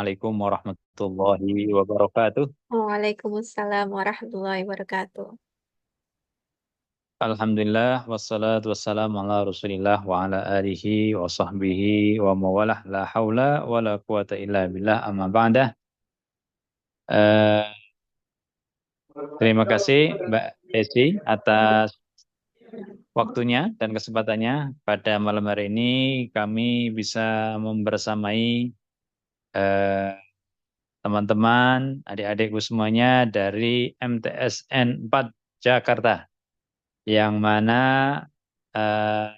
Assalamualaikum warahmatullahi wabarakatuh. Waalaikumsalam warahmatullahi wabarakatuh. Alhamdulillah wassalatu wassalamu ala Rasulillah wa ala alihi wa sahbihi wa mawalah la haula wa la quwata illa billah amma ba'dah. Eh, Terima kasih Mbak Desi atas waktunya dan kesempatannya pada malam hari ini kami bisa membersamai eh, teman-teman, adik-adikku semuanya dari MTSN 4 Jakarta, yang mana eh,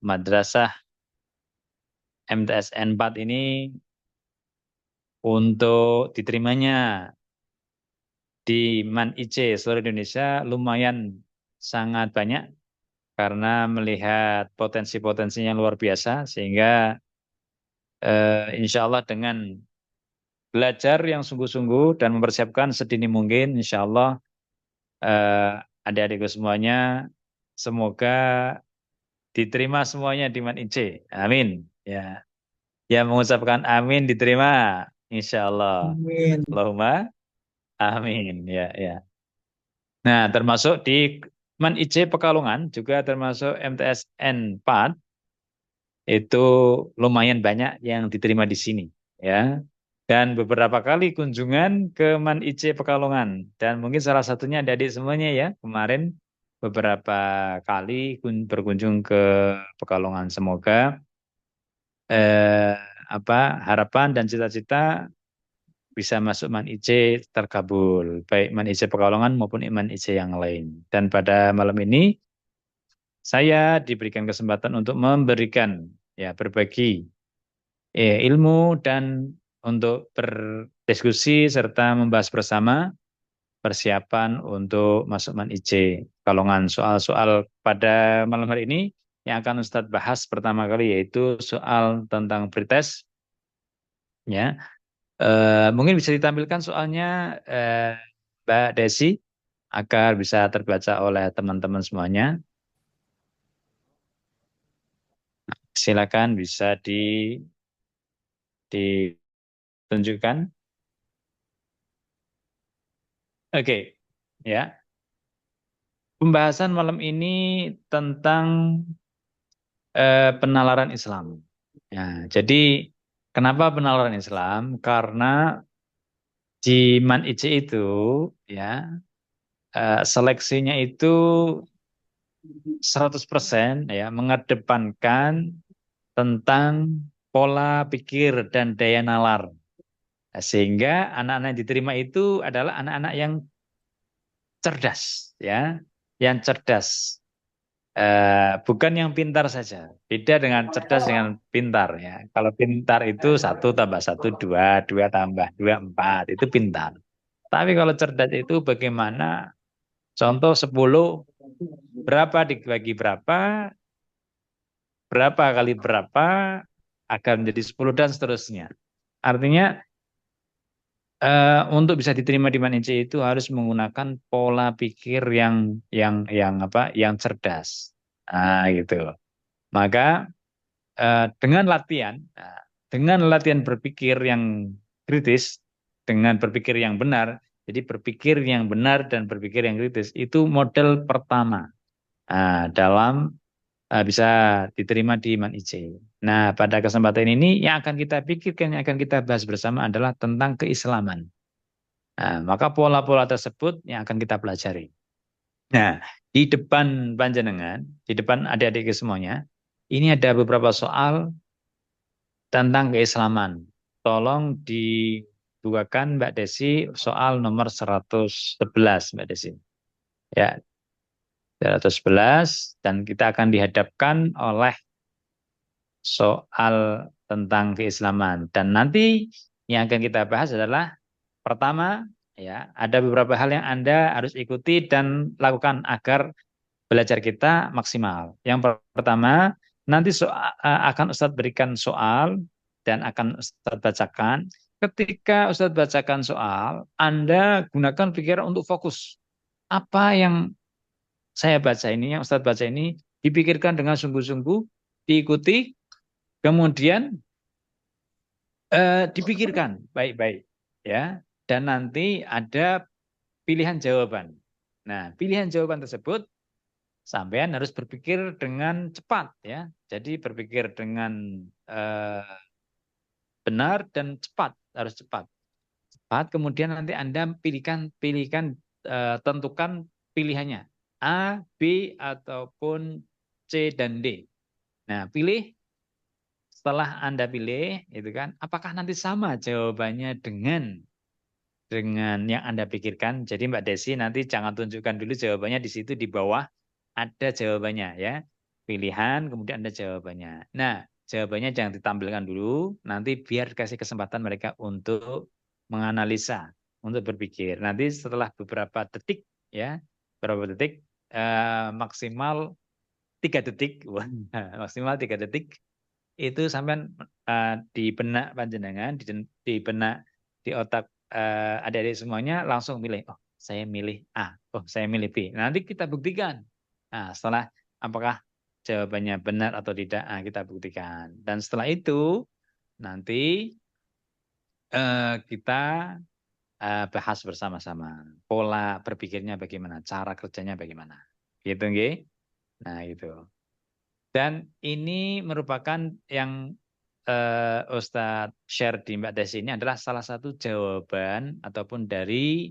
madrasah MTSN 4 ini untuk diterimanya di MAN IC seluruh Indonesia lumayan sangat banyak karena melihat potensi-potensinya luar biasa, sehingga insya Allah dengan belajar yang sungguh-sungguh dan mempersiapkan sedini mungkin, insya Allah eh, adik-adikku semuanya semoga diterima semuanya di MAN IC. Amin. Ya. Yang mengucapkan amin diterima, insya Allah. Amin. Allahumma amin. Ya, ya. Nah, termasuk di MAN IC Pekalongan juga termasuk MTSN 4 itu lumayan banyak yang diterima di sini, ya. Dan beberapa kali kunjungan ke MAN IC Pekalongan, dan mungkin salah satunya adik-adik semuanya ya kemarin beberapa kali berkunjung ke Pekalongan. Semoga eh, harapan dan cita-cita bisa masuk MAN IC terkabul, baik MAN IC Pekalongan maupun MAN IC yang lain. Dan pada malam ini saya diberikan kesempatan untuk memberikan, ya, berbagi ilmu dan untuk berdiskusi serta membahas bersama persiapan untuk masuk MAN IC Pekalongan. Soal-soal pada malam hari ini yang akan Ustadz bahas pertama kali yaitu soal tentang pretest, ya. Mungkin bisa ditampilkan soalnya, Mbak Desi, agar bisa terbaca oleh teman-teman semuanya. Silakan bisa ditunjukkan. Oke, ya. Pembahasan malam ini tentang penalaran Islam. Ya, jadi kenapa penalaran Islam? Karena di MAN IC itu, ya, seleksinya itu 100% ya mengedepankan tentang pola pikir dan daya nalar. Nah, sehingga anak-anak yang diterima itu adalah anak-anak yang cerdas, ya, yang cerdas. Bukan yang pintar saja. Beda dengan cerdas dengan pintar, ya. Kalau pintar itu satu tambah satu dua, dua tambah dua empat, itu pintar. Tapi kalau cerdas itu bagaimana? Contoh 10, berapa dibagi berapa, berapa kali berapa akan menjadi 10 dan seterusnya. Artinya untuk bisa diterima di MAN itu harus menggunakan pola pikir yang cerdas. Nah, gitu. Maka dengan latihan berpikir yang kritis, dengan berpikir yang benar, jadi berpikir yang benar dan berpikir yang kritis itu model pertama dalam bisa diterima di MAN IC. Nah, pada kesempatan ini yang akan kita pikirkan, yang akan kita bahas bersama adalah tentang keislaman. Nah, maka pola-pola tersebut yang akan kita pelajari. Nah, di depan panjenengan, di depan adik-adik semuanya, ini ada beberapa soal tentang keislaman. Tolong dibukakan Mbak Desi soal nomor 111, Mbak Desi. Ya, 111, dan kita akan dihadapkan oleh soal tentang keislaman. Dan nanti yang akan kita bahas adalah pertama, ya, ada beberapa hal yang Anda harus ikuti dan lakukan agar belajar kita maksimal. Yang pertama, nanti akan Ustadz berikan soal dan akan Ustadz bacakan. Ketika Ustadz bacakan soal, Anda gunakan pikiran untuk fokus. Apa yang saya baca ini, yang Ustadz baca ini, dipikirkan dengan sungguh-sungguh, diikuti, kemudian Dipikirkan baik-baik ya, dan nanti ada pilihan jawaban. Nah, pilihan jawaban tersebut sampean harus berpikir dengan cepat ya. Jadi berpikir dengan eh, benar dan cepat, harus cepat. Cepat, kemudian nanti Anda pilihkan tentukan pilihannya A, B ataupun C dan D. Nah, pilih. Setelah Anda pilih, itu kan, apakah nanti sama jawabannya dengan yang Anda pikirkan? Jadi Mbak Desi nanti jangan tunjukkan dulu jawabannya di situ, di bawah ada jawabannya ya. Pilihan kemudian ada jawabannya. Nah, jawabannya jangan ditampilkan dulu, nanti biar kasih kesempatan mereka untuk menganalisa, untuk berpikir. Nanti setelah beberapa detik ya, beberapa detik maksimal 3 detik, maksimal 3 detik itu sampean di benak panjenengan, di benak, di otak adik-adik semuanya langsung milih, oh saya milih A, oh saya milih B. Nanti kita buktikan. Nah, setelah apakah jawabannya benar atau tidak, kita buktikan. Dan setelah itu nanti kita bahas bersama-sama pola berpikirnya bagaimana, cara kerjanya bagaimana. Gitu nggih? Nah, itu. Dan ini merupakan yang Ustadz share di Mbak Desi ini adalah salah satu jawaban ataupun dari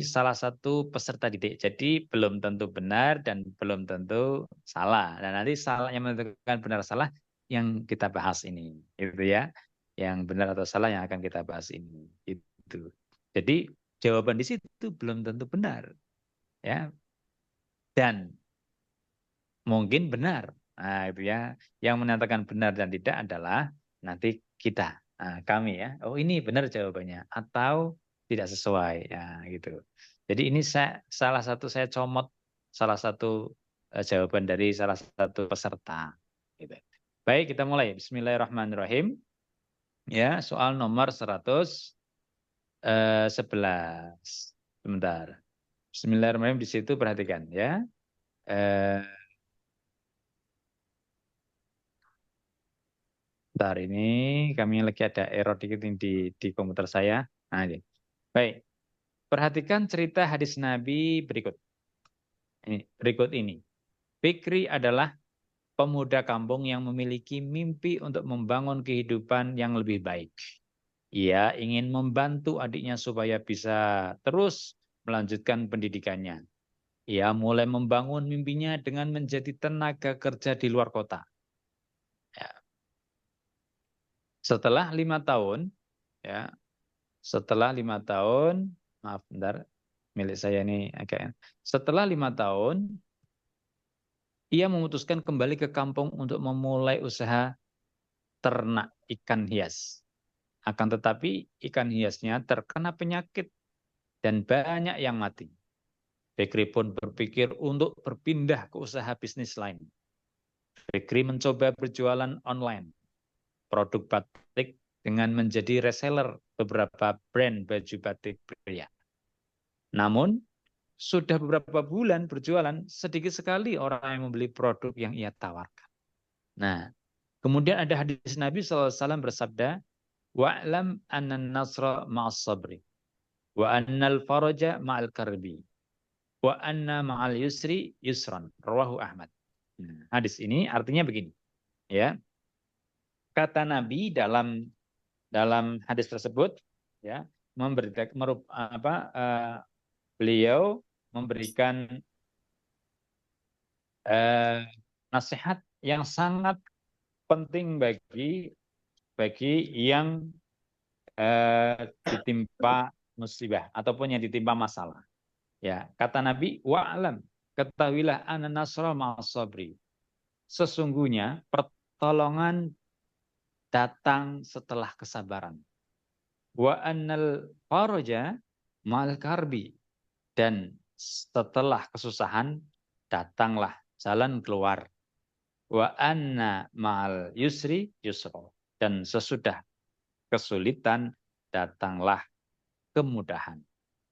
salah satu peserta didik. Jadi belum tentu benar dan belum tentu salah. Dan nanti salah yang menentukan benar salah yang kita bahas ini, itu ya. Yang benar atau salah yang akan kita bahas ini. Itu. Jadi jawaban di situ belum tentu benar, ya. Dan mungkin benar. Nah, itu ya. Yang menyatakan benar dan tidak adalah nanti kita, kami ya. Oh, ini benar jawabannya atau tidak sesuai ya gitu. Jadi ini salah satu saya comot salah satu jawaban dari salah satu peserta gitu. Baik, kita mulai. Bismillahirrahmanirrahim. Ya, soal nomor 111. Sebentar. Bismillahirrahmanirrahim, di situ perhatikan ya. Eh, Bentar, ini kami lagi ada error dikit ini di komputer saya. Nah, ini. Baik, perhatikan cerita hadis Nabi berikut. Berikut ini. Fikri adalah pemuda kampung yang memiliki mimpi untuk membangun kehidupan yang lebih baik. Ia ingin membantu adiknya supaya bisa terus melanjutkan pendidikannya. Ia mulai membangun mimpinya dengan menjadi tenaga kerja di luar kota. Ya. Setelah 5 tahun, ya, setelah 5 tahun, maaf, bentar, milik saya ini agak. Setelah 5 tahun, ia memutuskan kembali ke kampung untuk memulai usaha ternak ikan hias. Akan tetapi ikan hiasnya terkena penyakit dan banyak yang mati. Fikri pun berpikir untuk berpindah ke usaha bisnis lain. Fikri mencoba berjualan online, produk batik dengan menjadi reseller beberapa brand baju batik pria. Namun, sudah beberapa bulan berjualan, sedikit sekali orang yang membeli produk yang ia tawarkan. Nah, kemudian ada hadis Nabi SAW bersabda, wa'lam anna nasra ma'as sabri, wa annal faraja ma'al karbi, wa anna ma'al yusri yusran. Rawahu Ahmad. Nah, hadis ini artinya begini, ya. Kata Nabi dalam hadis tersebut, ya, beliau memberikan eh, nasihat yang sangat penting bagi yang ditimpa musibah ataupun yang ditimpa masalah. Ya, kata Nabi, wa'alam, ketahuilah anna nasra ma'as sabri. Sesungguhnya pertolongan datang setelah kesabaran. Wa annal faraja ma'al karbi. Dan setelah kesusahan datanglah jalan keluar. Wa anna ma'al yusri yusra. Dan sesudah kesulitan datanglah kemudahan.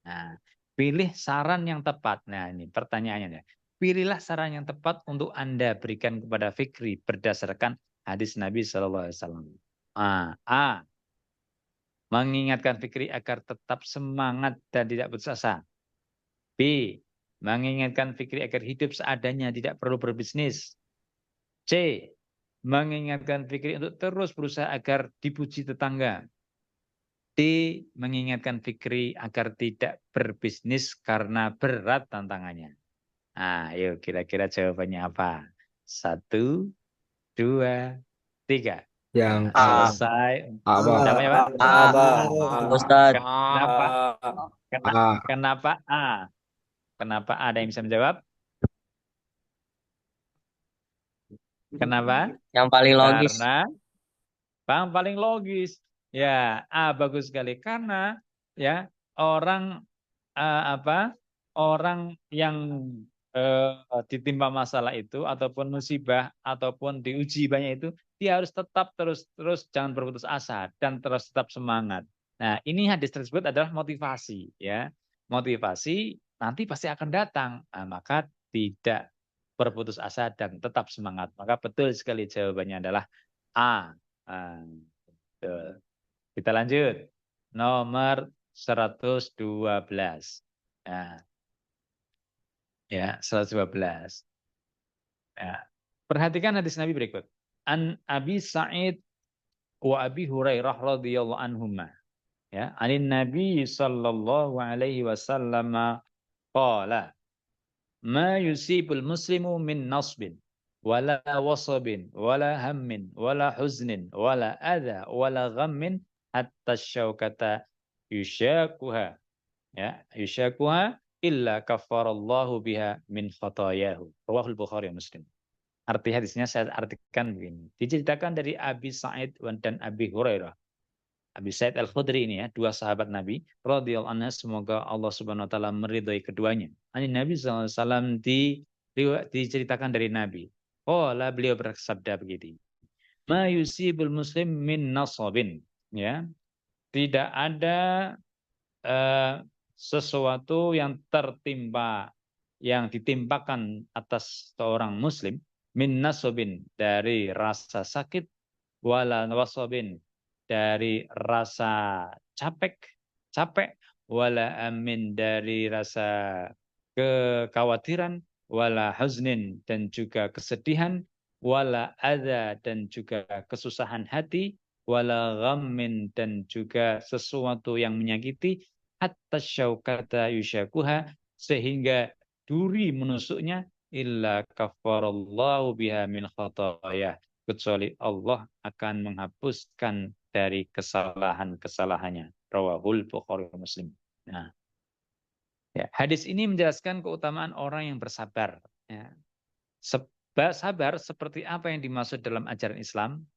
Nah, pilih saran yang tepat. Nah, ini pertanyaannya. Pilihlah saran yang tepat untuk Anda berikan kepada Fikri berdasarkan hadis Nabi SAW. A. Mengingatkan Fikri agar tetap semangat dan tidak putus asa. B. Mengingatkan Fikri agar hidup seadanya, tidak perlu berbisnis. C. Mengingatkan Fikri untuk terus berusaha agar dipuji tetangga. D. Mengingatkan Fikri agar tidak berbisnis karena berat tantangannya. Nah, yuk kira-kira jawabannya apa? 1, 2, 3. Yang Nah, A. selesai. Apa? Siapa ya, Pak? Ustaz. Kenapa? A. Kenapa A? Kenapa ada yang bisa menjawab? Kenapa? Yang paling logis. Karena paling logis. Ya, A bagus sekali. Karena ya orang apa? Orang yang ditimpa masalah itu ataupun musibah ataupun diuji banyak itu, dia harus tetap terus jangan berputus asa dan terus tetap semangat. Nah, ini hadis tersebut adalah motivasi, ya. Motivasi nanti pasti akan datang. Nah, maka tidak berputus asa dan tetap semangat. Maka betul sekali jawabannya adalah A. Ah, betul. Kita lanjut. Nomor 112. Nah, ya, 112. Ya. Perhatikan hadis Nabi berikut. An Abi Sa'id wa Abi Hurairah radhiyallahu anhuma. Ya, anin Nabi sallallahu alaihi wasallam qala ma yusibul muslimu min nasbin wala wasabin wala hammin wala huznin wala adha wala ghammin hatta syaukata yushakuha, ya, yushakuha illa kafarallahu biha min khatayahu. Rawahul Bukhari wa Muslim. Arti hadisnya saya artikan begini. Diceritakan dari Abi Sa'id dan Abi Hurairah. Abi Sa'id Al-Khudri ini ya, dua sahabat Nabi radhiyallahu anhu, semoga Allah Subhanahu wa taala meridhai keduanya. Ani Nabi sallallahu alaihi wasallam diceritakan dari Nabi. Qala, beliau bersabda begini. Ma yusibul muslim min nasabin, ya. Tidak ada sesuatu yang tertimpa, yang ditimpakan atas seorang muslim min nasabin, dari rasa sakit, wala wasabin, dari rasa capek, wala amin, dari rasa kekhawatiran, wala huznin, dan juga kesedihan, wala adza, dan juga kesusahan hati, wala ghammin, dan juga sesuatu yang menyakiti, hatta syaukata yusyakuha, sehingga duri menusuknya, illa kafarallahu biha min khatayah, kecuali Allah akan menghapuskan dari kesalahan-kesalahannya. Rawahul Bukhari Muslim. Nah, ya, hadis ini menjelaskan keutamaan orang yang bersabar. Ya. Sabar seperti apa yang dimaksud dalam ajaran Islam?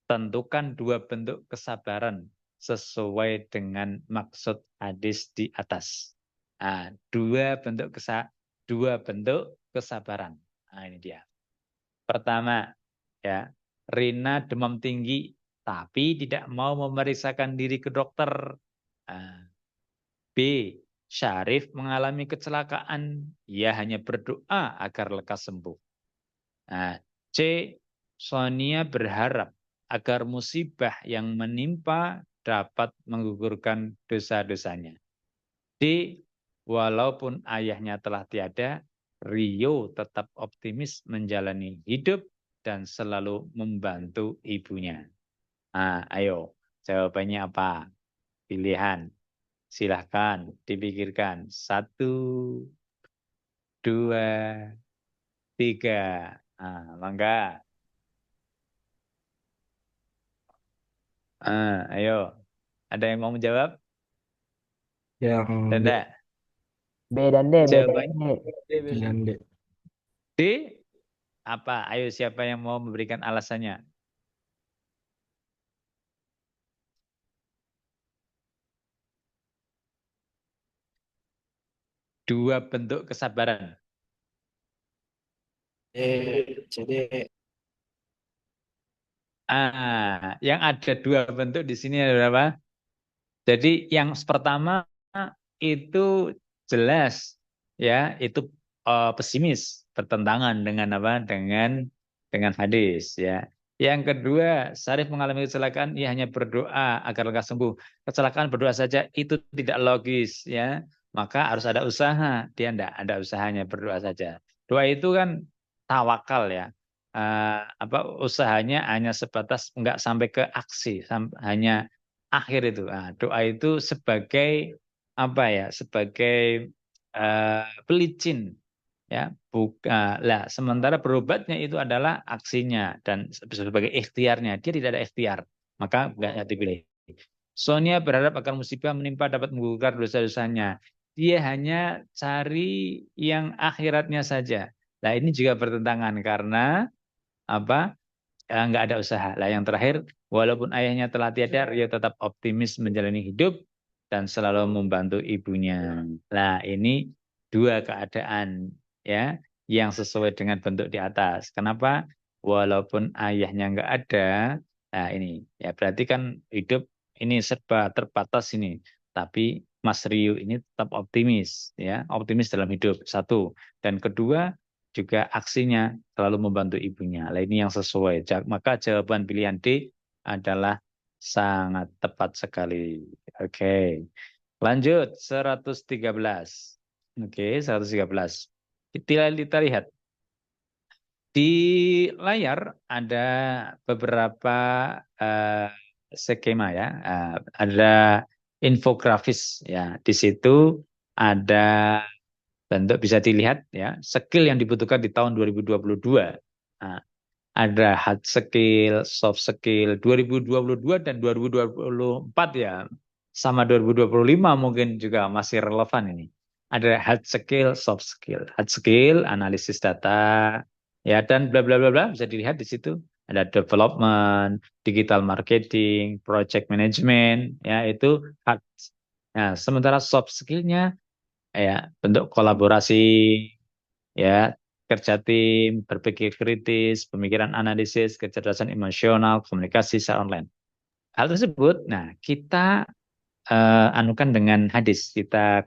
Tentukan dua bentuk kesabaran sesuai dengan maksud hadis di atas. Nah, dua bentuk kesabaran. Nah, ini dia. Pertama, ya, Rina demam tinggi tapi tidak mau memeriksakan diri ke dokter. Nah, B. Syarif mengalami kecelakaan, ia hanya berdoa agar lekas sembuh. Nah, C. Sonia berharap agar musibah yang menimpa dapat menggugurkan dosa-dosanya. D. Walaupun ayahnya telah tiada, Rio tetap optimis menjalani hidup dan selalu membantu ibunya. Nah, ayo, jawabannya apa? Pilihan. Silahkan dipikirkan. 1, 2, 3. Nah, mangga. Ayo. Ada yang mau menjawab? Yang D. Tanda. B dan D, B dan Jawabannya D. Yang D. D. Apa? Ayo, siapa yang mau memberikan alasannya? Dua bentuk kesabaran. CD. Yang ada dua bentuk di sini adalah apa? Jadi yang pertama itu jelas, ya, itu pesimis, bertentangan dengan apa? Dengan hadis, ya. Yang kedua, Syarif mengalami kecelakaan, ia hanya berdoa agar lekas sembuh. Kecelakaan berdoa saja itu tidak logis, ya. Maka harus ada usaha. Dia tidak ada usahanya, berdoa saja. Doa itu kan tawakal, ya. Usahanya hanya sebatas nggak sampai ke aksi, hanya akhir itu. Nah, doa itu sebagai apa ya? Sebagai pelicin, ya, lah sementara berobatnya itu adalah aksinya dan sebagai ikhtiarnya, dia tidak ada ikhtiar, maka nggak dipilih. Sonia berharap agar musibah menimpa dapat menggugurkan dosa-dosanya, dia hanya cari yang akhiratnya saja. Nah, ini juga bertentangan karena apa? Nggak ada usaha. Lah yang terakhir, walaupun ayahnya telah tiada, Rio tetap optimis menjalani hidup dan selalu membantu ibunya. Nah, ini dua keadaan, ya, yang sesuai dengan bentuk di atas. Kenapa? Walaupun ayahnya nggak ada, nah ini ya berarti kan hidup ini serba terbatas ini. Tapi Mas Rio ini tetap optimis, ya, optimis dalam hidup. Satu, dan kedua juga aksinya selalu membantu ibunya. Nah, ini yang sesuai. Maka jawaban pilihan D adalah sangat tepat sekali. Oke. Lanjut 113. Oke, 113. Kita lihat di layar ada beberapa skema, ya. Ada infografis, ya. Di situ ada bentuk, bisa dilihat, ya, skill yang dibutuhkan di tahun 2022. Nah, ada hard skill, soft skill 2022 dan 2024, ya. Sama 2025 mungkin juga masih relevan ini. Ada hard skill, soft skill. Hard skill analisis data, ya, dan bla bla bla bla, bisa dilihat di situ. Ada development, digital marketing, project management, ya, itu hard. Nah, sementara soft skillnya, ya, bentuk kolaborasi, ya, kerja tim, berpikir kritis, pemikiran analisis, kecerdasan emosional, komunikasi secara online. Hal tersebut, nah, kita anukan dengan hadis, kita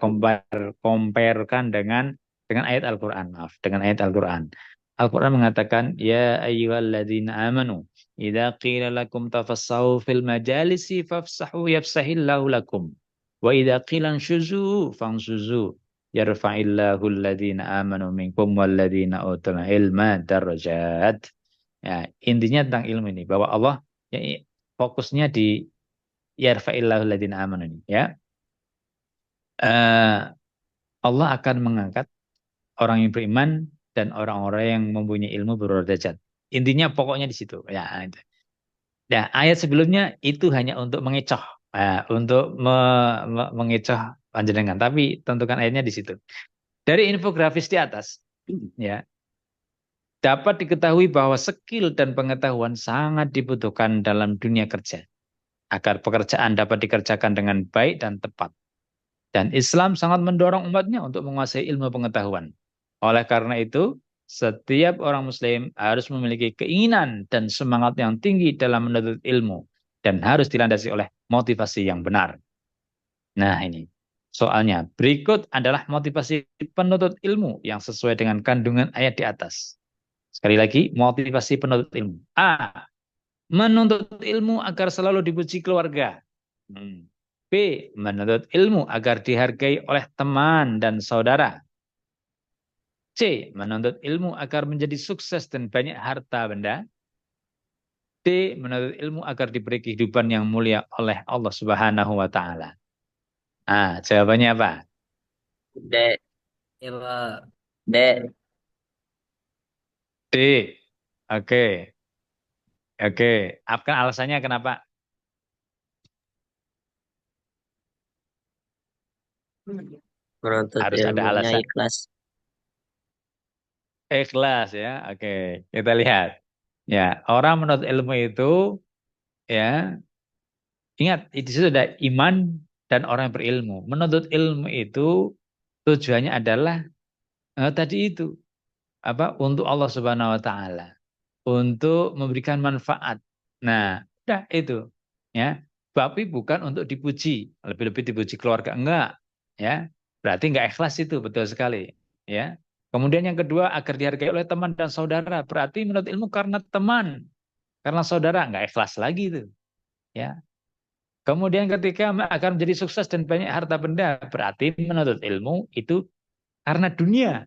comparekan dengan ayat Al-Qur'an, maaf, dengan ayat Al-Qur'an. Al-Qur'an mengatakan, ya ayyuhalladzina amanu, idza qila lakum tafassahu fil majalisi fafsahu yafsahillahu lakum. Wa idza qila anshuzu fanshuzu yarfa'illahu alladzina amanu minkum walladzina utul ilma darajat. Ya, intinya tentang ilmu ini, bahwa Allah, ya, fokusnya di yarfa'illahu alladzina amanu ini, ya. Allah akan mengangkat orang yang beriman dan orang-orang yang mempunyai ilmu berderajat. Intinya pokoknya di situ, ya. Nah, ayat sebelumnya itu hanya untuk mengecoh, untuk mengecoh panjenengan, tapi tentukan ayatnya di situ. Dari infografis di atas, ya, dapat diketahui bahwa skill dan pengetahuan sangat dibutuhkan dalam dunia kerja agar pekerjaan dapat dikerjakan dengan baik dan tepat. Dan Islam sangat mendorong umatnya untuk menguasai ilmu pengetahuan. Oleh karena itu, setiap orang Muslim harus memiliki keinginan dan semangat yang tinggi dalam menuntut ilmu dan harus dilandasi oleh motivasi yang benar. Nah, ini soalnya. Berikut adalah motivasi penuntut ilmu yang sesuai dengan kandungan ayat di atas. Sekali lagi, motivasi penuntut ilmu. A. Menuntut ilmu agar selalu dipuji keluarga. B. Menuntut ilmu agar dihargai oleh teman dan saudara. C. Menuntut ilmu agar menjadi sukses dan banyak harta benda. D. Menuntut ilmu agar diberi kehidupan yang mulia oleh Allah Subhanahu wa taala. Jawabannya apa? D. D. D. Oke. Oke. Apa alasannya kenapa? Menuntut Harus ada ilmunya alasan. ikhlas. Ikhlas, ya. Oke, kita lihat. Ya, orang menuntut ilmu itu, ya, ingat di situ ada iman dan orang yang berilmu. Menuntut ilmu itu tujuannya adalah tadi itu apa? Untuk Allah Subhanahu wa taala, untuk memberikan manfaat. Nah, udah itu. Ya. Tapi bukan untuk dipuji, lebih-lebih dipuji keluarga, enggak, ya. Berarti enggak ikhlas itu, betul sekali, ya. Kemudian yang kedua, agar dihargai oleh teman dan saudara. Berarti menuntut ilmu karena teman, karena saudara nggak ikhlas lagi itu. Ya. Kemudian ketika akan menjadi sukses dan banyak harta benda, berarti menuntut ilmu itu karena dunia.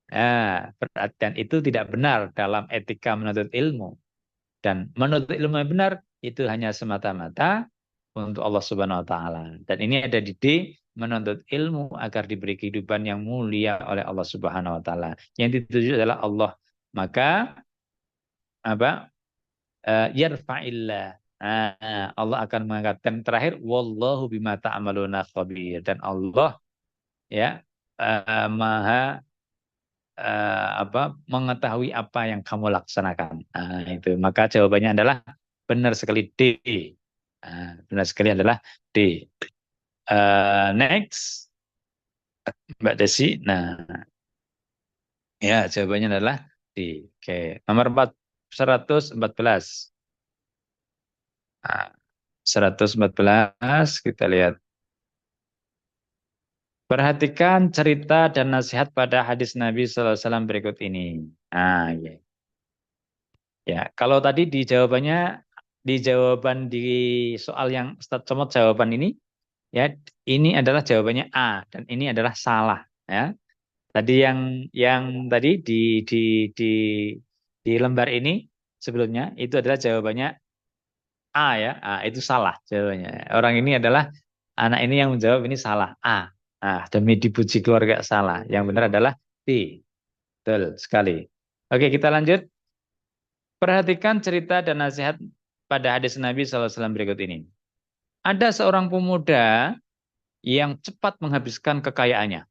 Nah, dan itu tidak benar dalam etika menuntut ilmu. Dan menuntut ilmu yang benar itu hanya semata-mata untuk Allah Subhanahu wa taala. Dan ini ada di D, menuntut ilmu agar diberi kehidupan yang mulia oleh Allah Subhanahu wa taala. Yang dituju adalah Allah. Maka apa? Yarfa'illah. Allah akan mengangkat. Dan terakhir, wallahu bima ta'maluna khabir. Dan Allah ya maha mengetahui apa yang kamu laksanakan. Itu. Maka jawabannya adalah benar sekali D. Benar sekali adalah D. Next, Mbak Desi. Nah, ya jawabannya adalah D. Oke, nomor 114. 114 kita lihat. Perhatikan cerita dan nasihat pada hadis Nabi SAW berikut ini. Ya. Ya, kalau tadi di jawaban di soal yang Ustadz Comot jawaban ini, ya ini adalah jawabannya A dan ini adalah salah. Ya, tadi yang tadi di di lembar ini sebelumnya itu adalah jawabannya A ya, itu salah jawabannya. Orang ini adalah anak ini yang menjawab ini salah A. Demi dipuji keluarga salah. Yang benar adalah B. Betul sekali. Oke, kita lanjut. Perhatikan cerita dan nasihat pada hadis Nabi SAW berikut ini. Ada seorang pemuda yang cepat menghabiskan kekayaannya.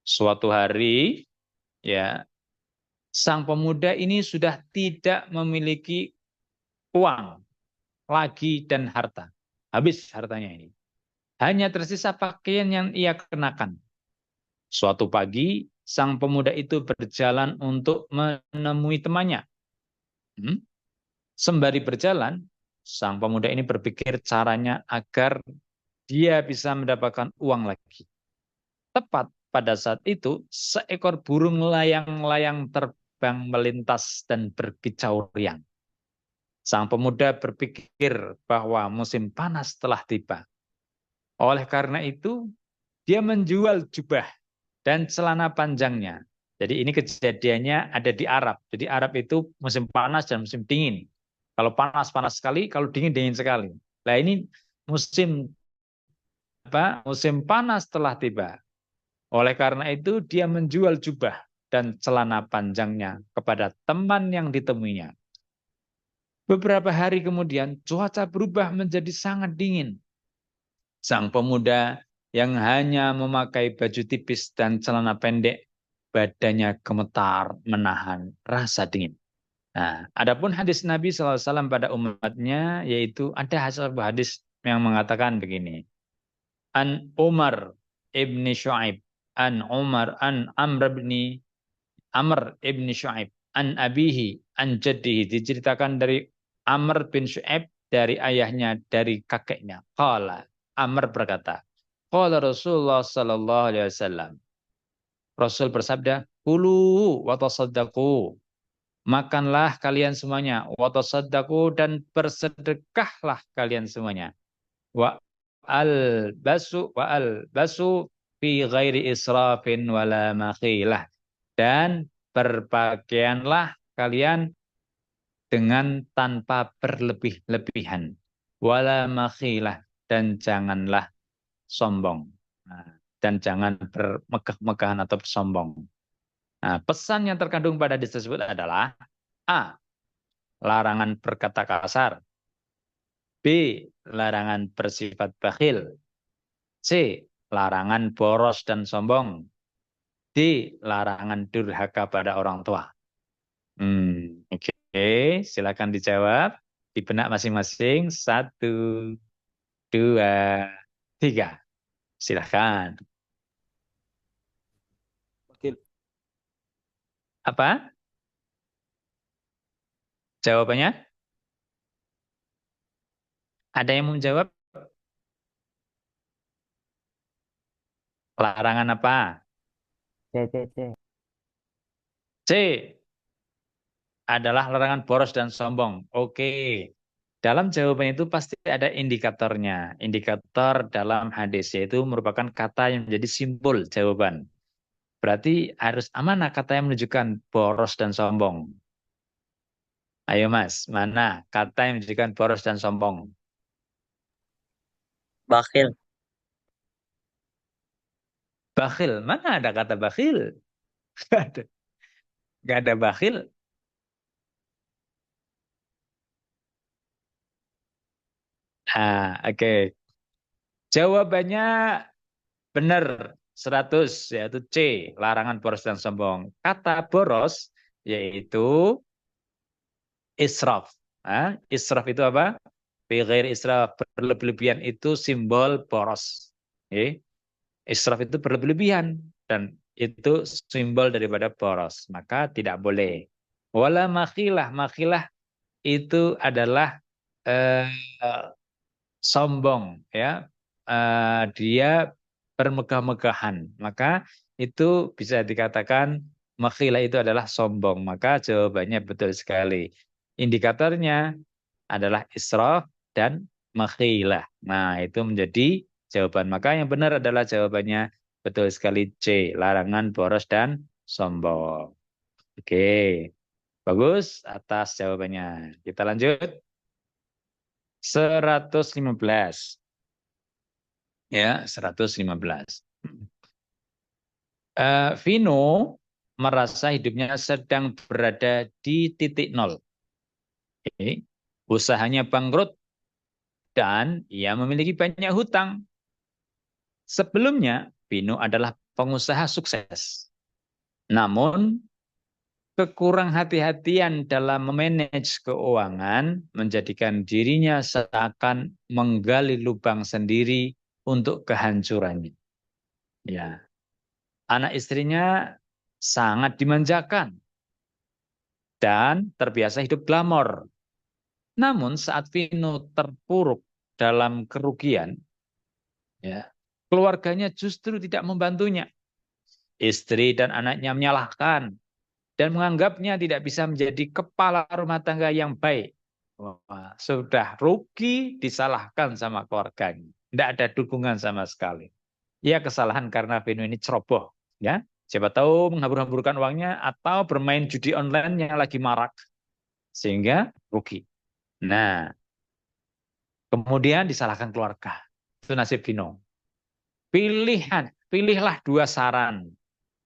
Suatu hari, ya, sang pemuda ini sudah tidak memiliki uang lagi dan harta. Habis hartanya ini. Hanya tersisa pakaian yang ia kenakan. Suatu pagi, sang pemuda itu berjalan untuk menemui temannya. Sembari berjalan, sang pemuda ini berpikir caranya agar dia bisa mendapatkan uang lagi. Tepat pada saat itu, seekor burung layang-layang terbang melintas dan berkicau riang. Sang pemuda berpikir bahwa musim panas telah tiba. Oleh karena itu, dia menjual jubah dan celana panjangnya. Jadi ini kejadiannya ada di Arab. Jadi Arab itu musim panas dan musim dingin. Kalau panas panas sekali, kalau dingin dingin sekali. Nah ini musim musim panas telah tiba. Oleh karena itu dia menjual jubah dan celana panjangnya kepada teman yang ditemuinya. Beberapa hari kemudian cuaca berubah menjadi sangat dingin. Sang pemuda yang hanya memakai baju tipis dan celana pendek, badannya gemetar menahan rasa dingin. Nah, adapun hadis Nabi SAW pada umatnya, yaitu ada sebuah hadis yang mengatakan begini. An Umar ibni Shu'aib, an Umar, an Amr ibni Shu'aib, an abihi, an jaddihi. Diceritakan dari Amr bin Shu'aib, dari ayahnya, dari kakeknya. Qala, Amr berkata, qala Rasulullah sallallahu alaihi wasallam. Rasul bersabda, kulu wa tasaddaqu. Makanlah kalian semuanya, wa tasaddaqu, dan bersedekahlah kalian semuanya. Wa al basu fi ghairi israfin wala makhilah. Dan berpakaianlah kalian dengan tanpa berlebih-lebihan. Wala makhilah, dan janganlah sombong. Dan jangan bermegah-megahan atau sombong. Nah, pesan yang terkandung pada hadis tersebut adalah A. Larangan berkata kasar. B. Larangan bersifat bakhil. C. Larangan boros dan sombong. D. Larangan durhaka pada orang tua. Oke, silakan dijawab di benak masing-masing. 1, 2, 3. Silakan. Apa jawabannya? Ada yang mau menjawab? Larangan apa? C. C. adalah larangan boros dan sombong. Oke. Dalam jawaban itu pasti ada indikatornya. Indikator dalam hadis yaitu merupakan kata yang menjadi simbol jawaban. Berarti harus mana kata yang menunjukkan boros dan sombong? Ayo Mas, mana kata yang menunjukkan boros dan sombong? Bakhil. Bakhil, mana ada kata bakhil? Nggak ada. Nggak ada bakhil. Oke. Jawabannya benar 100 yaitu C, larangan boros dan sombong. Kata boros yaitu israf. Israf itu apa? Bighair israf, berlebihan itu simbol boros. Oke. Israf itu berlebihan dan itu simbol daripada boros. Maka tidak boleh. Wala makhilah. Makhilah itu adalah eh, sombong, ya. Dia bermegah-megahan. Maka itu bisa dikatakan makhilah itu adalah sombong. Maka jawabannya betul sekali. Indikatornya adalah israf dan makhilah. Nah, itu menjadi jawaban. Maka yang benar adalah jawabannya betul sekali C, larangan boros dan sombong. Oke, bagus atas jawabannya. Kita lanjut. 115. Ya, 115. Vino merasa hidupnya sedang berada di titik nol. Oke. Usahanya bangkrut dan ia memiliki banyak hutang. Sebelumnya, Vino adalah pengusaha sukses. Namun, kekurang hati-hatian dalam memanage keuangan menjadikan dirinya seakan menggali lubang sendiri untuk kehancurannya. Ya. Anak istrinya sangat dimanjakan dan terbiasa hidup glamor. Namun saat Vino terpuruk dalam kerugian, ya, keluarganya justru tidak membantunya. Istri dan anaknya menyalahkan dan menganggapnya tidak bisa menjadi kepala rumah tangga yang baik. Wah, sudah rugi disalahkan sama keluarganya. Tidak ada dukungan sama sekali. Ya kesalahan karena Vino ini ceroboh. Ya, siapa tahu menghambur-hamburkan uangnya atau bermain judi online yang lagi marak. Sehingga rugi. Nah, kemudian disalahkan keluarga. Itu nasib Vino. Pilihlah dua saran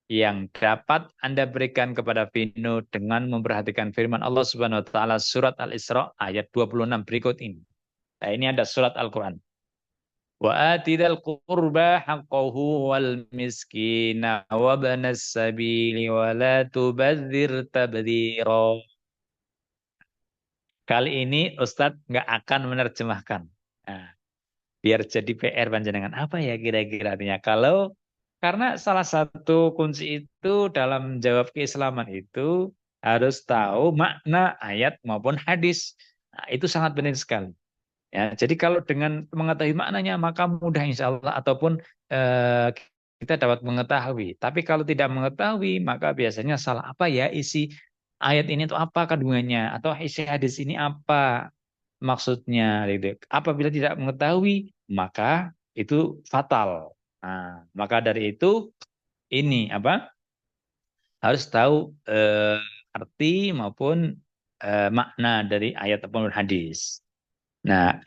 yang dapat Anda berikan kepada Vino dengan memperhatikan firman Allah Subhanahu wa taala surat Al-Isra ayat 26 berikut ini. Nah, ini ada surat Al-Qur'an. Wa atidal qurba haqqahu wal miskina wa banas sabili wa la tubadzir tabdzira. Kali ini Ustadz nggak akan menerjemahkan. Nah, biar jadi PR panjenengan apa ya kira-kira artinya karena salah satu kunci itu dalam menjawab keislaman itu harus tahu makna ayat maupun hadis. Nah, itu sangat penting sekali. Ya, jadi kalau dengan mengetahui maknanya maka mudah insya Allah ataupun eh, kita dapat mengetahui. Tapi kalau tidak mengetahui maka biasanya salah apa ya isi ayat ini itu apa kandungannya atau isi hadis ini apa maksudnya gitu. Apabila tidak mengetahui maka itu fatal. Nah, maka dari itu ini apa harus tahu arti maupun makna dari ayat ataupun hadis. Nah,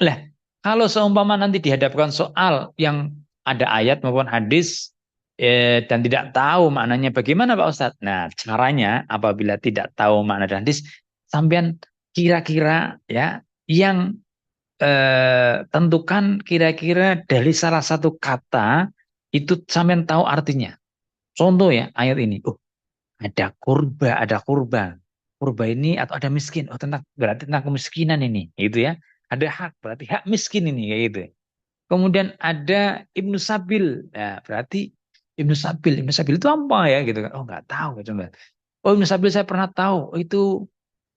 kalau seumpama nanti dihadapkan soal yang ada ayat maupun hadis dan tidak tahu maknanya bagaimana Pak Ustadz? Nah, caranya apabila tidak tahu makna dan hadis, sampean kira-kira ya yang tentukan kira-kira dari salah satu kata itu sampean tahu artinya. Contoh ya ayat ini. Oh, ada kurba, ada kurban. Kurba ini atau ada miskin. Oh, berarti tentang kemiskinan ini, gitu ya. Ada hak, berarti hak miskin ini, kayak gitu. Kemudian ada Ibnu Sabil. Nah, berarti Ibnu Sabil. Ibnu Sabil itu apa ya, gitu kan? Oh, nggak tahu, coba. Oh, Ibnu Sabil saya pernah tahu. Oh, itu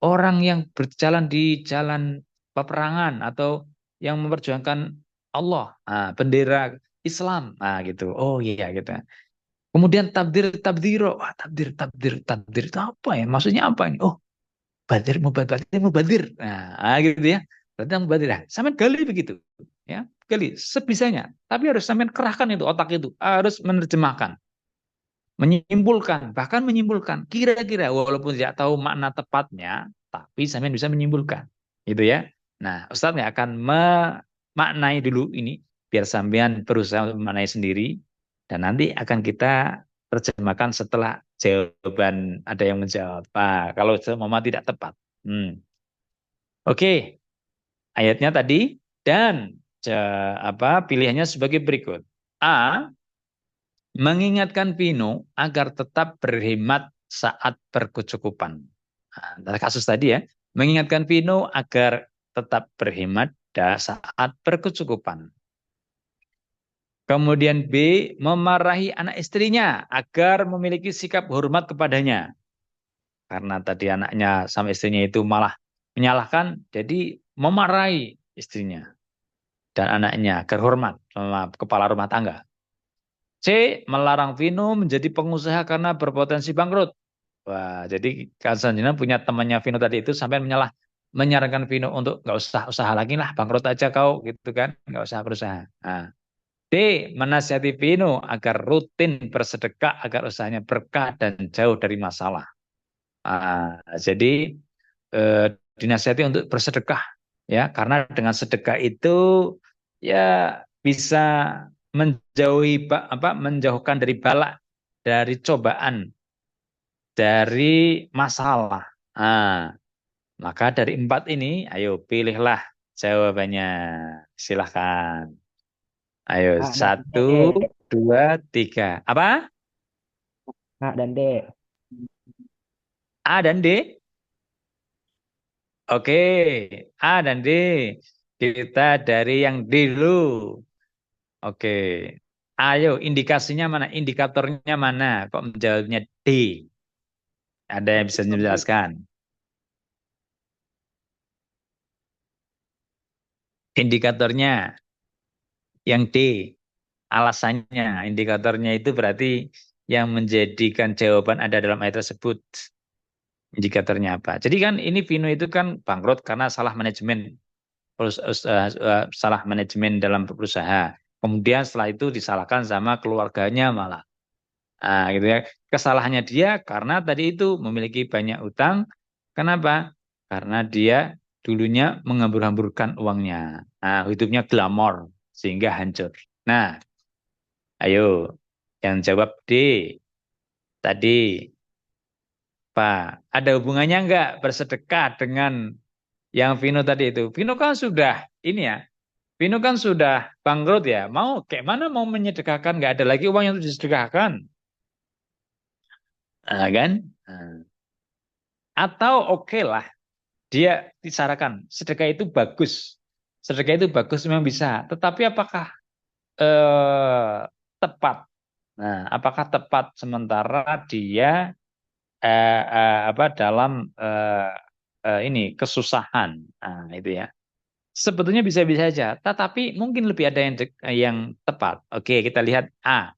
orang yang berjalan di jalan peperangan atau yang memperjuangkan Allah, bendera Islam, gitu. Oh iya, gitu. Kemudian tabdir tabdiro. Wah, tabdir itu apa ya? Maksudnya apa ini? Oh, mubadir. Nah, gitu ya. Berarti mubadir. Nah, sampean gali begitu. Ya, gali sebisanya. Tapi harus sampean kerahkan itu otak itu, harus menerjemahkan, bahkan menyimpulkan. Kira-kira walaupun tidak tahu makna tepatnya, tapi sampean bisa menyimpulkan. Gitu ya. Nah, Ustadz nggak akan memaknai dulu ini biar sampean berusaha memaknai sendiri dan nanti akan kita terjemahkan setelah jawaban ada yang menjawab. Nah, kalau semua tidak tepat. Oke, ayatnya tadi dan pilihannya sebagai berikut. A, mengingatkan Vino agar tetap berhemat saat berkecukupan. Nah, kasus tadi ya, mengingatkan Vino agar tetap berhemat saat berkecukupan. Kemudian B, memarahi anak istrinya agar memiliki sikap hormat kepadanya. Karena tadi anaknya sama istrinya itu malah menyalahkan, jadi memarahi istrinya dan anaknya agar hormat sama kepala rumah tangga. C, melarang Vino menjadi pengusaha karena berpotensi bangkrut. Wah, jadi Kak Sanjina punya temannya Vino tadi itu sampai menyarankan Vino untuk nggak usah usaha lagi lah, bangkrut aja kau gitu kan, nggak usah berusaha. Nah, D, menasihati Vino agar rutin bersedekah agar usahanya berkah dan jauh dari masalah. Jadi dinasihati untuk bersedekah ya, karena dengan sedekah itu ya bisa menjauhkan dari bala, dari cobaan, dari masalah. Maka dari 4 ini, ayo pilihlah jawabannya. Silahkan. Ayo, A dan 1, D. 2, 3. Apa? A dan D. A dan D? Oke, A dan D. Kita dari yang D dulu. Oke. Ayo, indikasinya mana? Indikatornya mana? Kok menjawabnya D? Ada yang bisa menjelaskan? Indikatornya yang D. Alasannya, indikatornya itu berarti yang menjadikan jawaban ada dalam ayat tersebut. Indikatornya apa? Jadi kan ini Vino itu kan bangkrut karena salah manajemen dalam berusaha. Kemudian setelah itu disalahkan sama keluarganya malah. Gitu ya. Kesalahannya dia karena tadi itu memiliki banyak utang. Kenapa? Karena dia dulunya menghambur-hamburkan uangnya. Hidupnya glamor sehingga hancur. Nah, ayo yang jawab D tadi. Pak, ada hubungannya enggak bersedekah dengan yang Vino tadi itu? Vino kan sudah ini ya, Vino kan sudah bangkrut ya. Mau kayak mana mau menyedekahkan? Enggak ada lagi uang yang disedekahkan, kan? Atau oke lah, dia disarankan sedekah itu bagus, sedekah itu bagus memang bisa. Tetapi apakah tepat? Nah, apakah tepat sementara dia dalam ini kesusahan, itu ya. Sebetulnya bisa-bisa saja, tetapi mungkin lebih ada yang tepat. Oke, kita lihat A.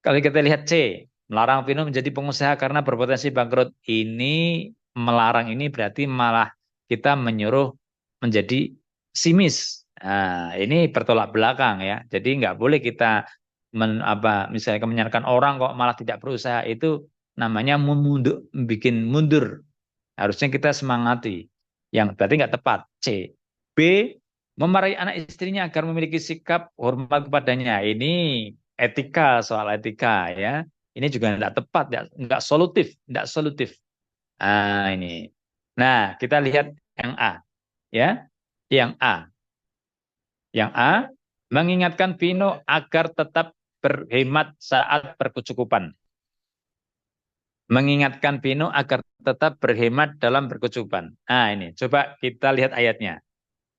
Kalau kita lihat C, melarang Vino menjadi pengusaha karena berpotensi bangkrut. Ini melarang ini berarti malah kita menyuruh menjadi simis. Ini bertolak belakang ya. Jadi nggak boleh kita misalnya menyarankan orang kok malah tidak berusaha, itu namanya bikin mundur. Harusnya kita semangati. Yang berarti nggak tepat. C. B. Memarahi anak istrinya agar memiliki sikap hormat kepadanya. Ini etika, soal etika ya. Ini juga nggak tepat, nggak solutif, nggak solutif. Ini. Nah, kita lihat yang A, ya. Yang A. Yang A mengingatkan Vino agar tetap berhemat saat berkecukupan. Mengingatkan Vino agar tetap berhemat dalam berkecukupan. Ini coba kita lihat ayatnya.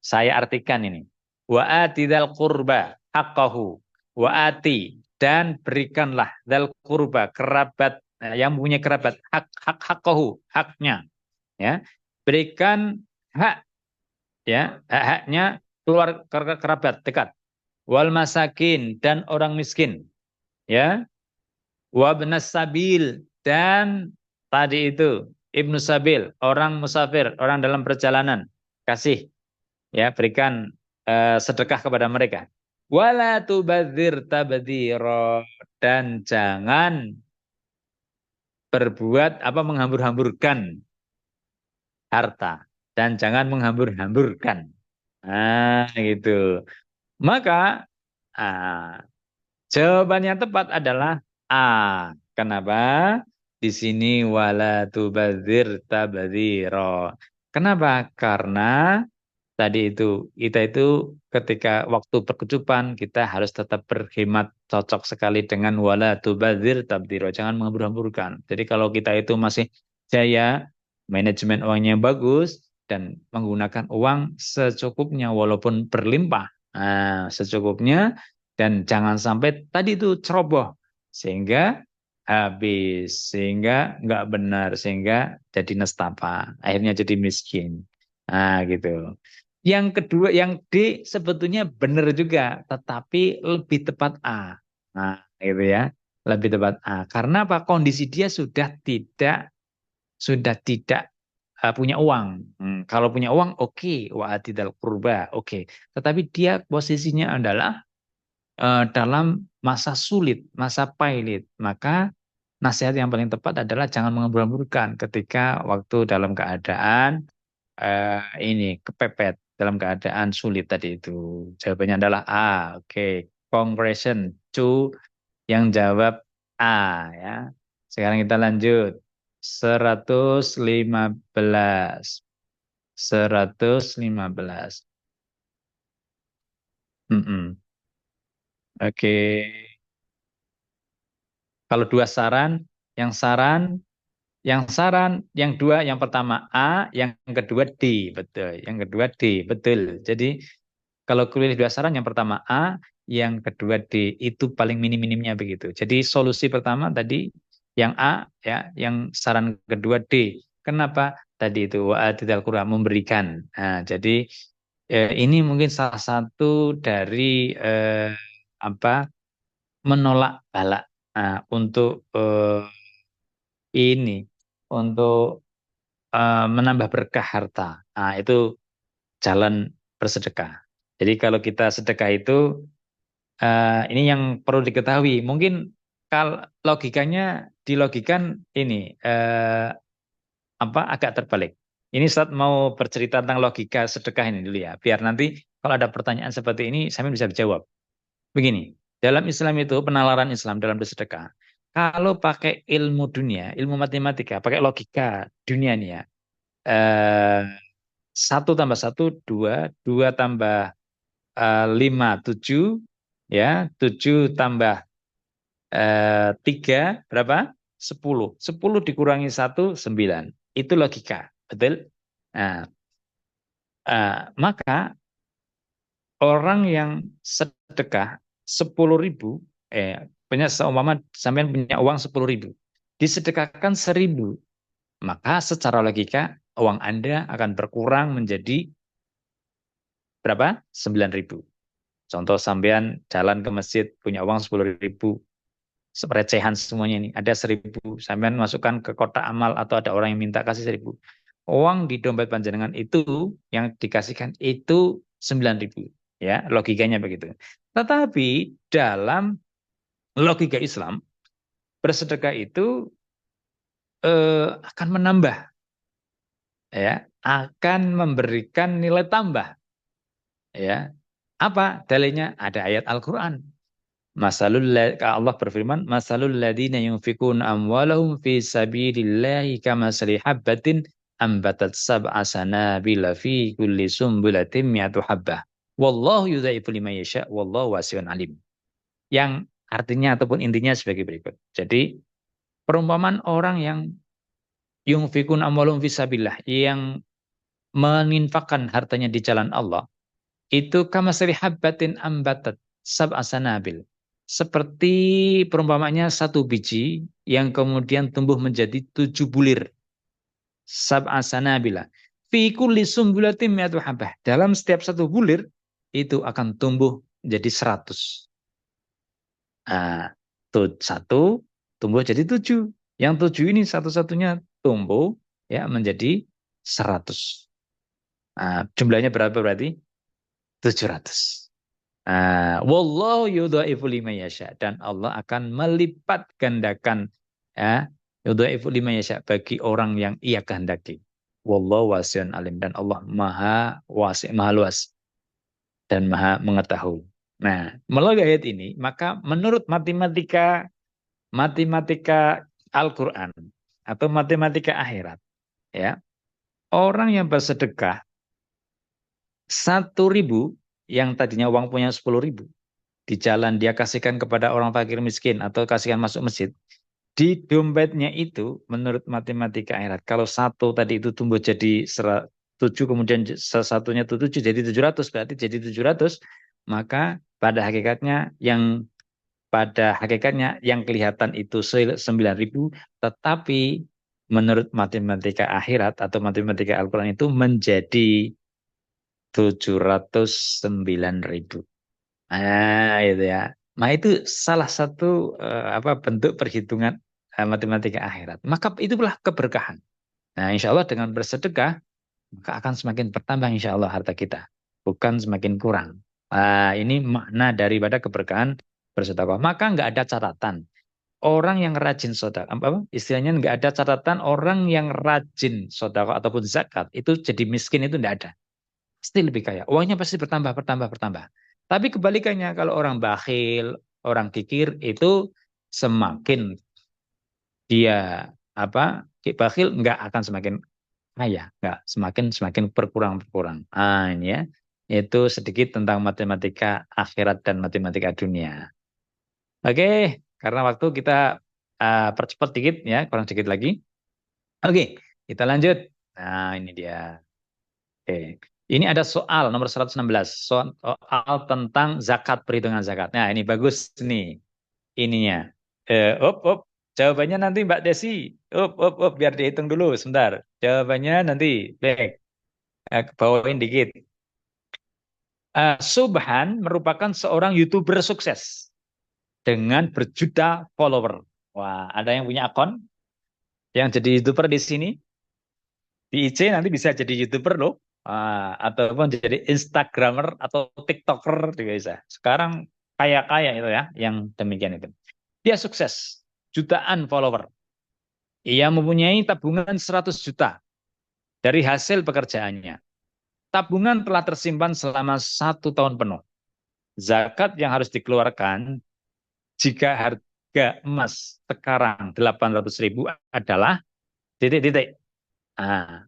Saya artikan ini. Wa atidal qurba haqqahu. Wa ati, dan berikanlah dal qurba, kerabat, yang punya kerabat, hak haqqahu, haknya. Ya. Berikan hak, ya, hak-haknya keluar kerabat dekat. Wal masakin, dan orang miskin. Ya. Wa benas sabil, dan tadi itu Ibnu Sabil, orang musafir, orang dalam perjalanan, kasih, ya, berikan sedekah kepada mereka. Wala tubadzir tabdzira, dan jangan berbuat apa menghambur-hamburkan harta, dan jangan menghambur-hamburkan. Nah, gitu. Maka jawaban yang tepat adalah A. Kenapa? Di sini wala tubadzir tabdzira. Kenapa? Karena tadi itu kita itu ketika waktu perkecupan kita harus tetap berhemat, cocok sekali dengan wala tubadzir tabdzira. Jangan menghambur-hamburkan. Jadi kalau kita itu masih jaya, manajemen uangnya bagus dan menggunakan uang secukupnya walaupun berlimpah. Nah, secukupnya dan jangan sampai tadi itu ceroboh sehingga habis, sehingga nggak benar, sehingga jadi nestapa, akhirnya jadi miskin. Nah, gitu. Yang kedua, yang D sebetulnya benar juga, tetapi lebih tepat A. Nah, gitu ya, lebih tepat A. Karena apa? Kondisi dia sudah tidak punya uang. Kalau punya uang, oke, wa atidal qurba, oke. Tetapi dia posisinya adalah dalam masa sulit, masa pailit, maka nasihat yang paling tepat adalah jangan menghambur-hamburkan ketika waktu dalam keadaan ini kepepet, dalam keadaan sulit tadi itu. Jawabannya adalah A. Oke, congratulations to yang jawab A ya. Sekarang kita lanjut. 115. 115. Mm-mm. Oke. Kalau dua saran, yang saran, yang dua, yang pertama A, yang kedua D, betul. Yang kedua D, betul. Jadi kalau pilih dua saran, yang pertama A, yang kedua D, itu paling minim-minimnya begitu. Jadi solusi pertama tadi yang A, ya, yang saran kedua D. Kenapa? Tadi itu wa'atidal qurba, memberikan. Nah, jadi ini mungkin salah satu dari apa menolak bala. Nah, untuk ini untuk menambah berkah harta. Nah, itu jalan bersedekah. Jadi kalau kita sedekah itu ini yang perlu diketahui. Mungkin kalau logikanya dilogikan ini apa agak terbalik. Ini saat mau bercerita tentang logika sedekah ini dulu ya, biar nanti kalau ada pertanyaan seperti ini saya bisa dijawab. Begini, dalam Islam itu penalaran Islam dalam bersedekah. Kalau pakai ilmu dunia, ilmu matematika, pakai logika dunia nih ya. Eh, 1 tambah 1 2, 2 tambah 5 7, ya 7 tambah 3 berapa? 10. 10 dikurangi 1 9. Itu logika, betul? Nah, maka orang yang sedekah 10.000, punya seumpama sampean punya uang 10.000, disedekahkan 1.000, maka secara logika uang Anda akan berkurang menjadi berapa? 9.000. Contoh sampean jalan ke masjid punya uang 10.000, recehan semuanya ini, ada 1.000, sampean masukkan ke kotak amal atau ada orang yang minta kasih 1.000. Uang di dompet panjenengan itu yang dikasihkan itu 9.000. Ya, logikanya begitu. Tetapi dalam logika Islam, bersedekah itu akan menambah, ya, akan memberikan nilai tambah, ya. Apa dalilnya? Ada ayat Al-Qur'an. Allah berfirman, "Masalul ladzina yunfikuna amwalahum fi sabilillahi kamasali habbatin ambatat sab'a sanabila fi kulli sumbulatin mi'atu habbah. Wallahu yudza'ifu liman yasha' wallahu wasi'un alim." Yang artinya ataupun intinya sebagai berikut. Jadi, perumpamaan orang yang yunfikun amwalahum fi sabilillah, yang meninfakkan hartanya di jalan Allah, itu kamasali habbatin ambatat sab'a sanabil. Seperti perumpamanya satu biji yang kemudian tumbuh menjadi 7 bulir. Sab'a sanabila. Fi kulli sumbulatin mi'atu habbah. Dalam setiap satu bulir itu akan tumbuh menjadi 100. Nah, satu tumbuh jadi 7. Yang 7 ini satu-satunya tumbuh ya menjadi 100. Nah, jumlahnya berapa berarti? 700. Wallahu yudhaifu liman yasha, dan Allah akan melipat gandakan ya yudhaifu liman yasha bagi orang yang Ia kehendaki. Wallahu wasi'un alim, dan Allah maha wasi', maha luas dan maha mengetahui. Nah, melalui ayat ini maka menurut matematika Al-Qur'an atau matematika akhirat, ya, orang yang bersedekah 1.000 yang tadinya uang punya 10.000 di jalan dia kasihkan kepada orang fakir miskin atau kasihkan masuk masjid, di dompetnya itu menurut matematika akhirat, kalau satu tadi itu tumbuh jadi 7, kemudian satunya itu 7 jadi 700, berarti jadi 700, maka pada hakikatnya yang kelihatan itu 9.000, tetapi menurut matematika akhirat atau matematika Al-Quran itu menjadi 709.000. Itu ya. Nah, itu salah satu bentuk perhitungan matematika akhirat. Maka itulah keberkahan. Nah, insya Allah dengan bersedekah maka akan semakin bertambah insya Allah harta kita, bukan semakin kurang. Ini makna daripada keberkahan bersedekah. Maka nggak ada catatan orang yang rajin sedekah, istilahnya nggak ada catatan orang yang rajin sedekah ataupun zakat itu jadi miskin, itu nggak ada. Pasti lebih kaya. Uangnya pasti bertambah, bertambah, bertambah. Tapi kebalikannya, kalau orang bakhil, orang kikir, itu semakin dia bakhil, nggak akan semakin kaya, nggak semakin berkurang. Ini ya, itu sedikit tentang matematika akhirat dan matematika dunia. Oke, karena waktu kita percepat dikit ya, kurang sedikit lagi. Oke, kita lanjut. Nah, ini dia. Oke. Ini ada soal nomor 116, soal tentang zakat, perhitungan zakat. Nah, ini bagus nih ininya. Jawabannya nanti Mbak Desi. Biar dihitung dulu sebentar. Jawabannya nanti. Baik. Bawain dikit. Subhan merupakan seorang YouTuber sukses dengan berjuta follower. Wah, ada yang punya akun yang jadi YouTuber di sini? Di IC nanti bisa jadi YouTuber loh. Ataupun jadi Instagramer atau TikToker juga bisa. Sekarang kaya-kaya itu ya, yang demikian itu. Dia sukses, jutaan follower. Ia mempunyai tabungan 100 juta dari hasil pekerjaannya. Tabungan telah tersimpan selama 1 tahun penuh. Zakat yang harus dikeluarkan jika harga emas sekarang 800.000 adalah titik-titik. A.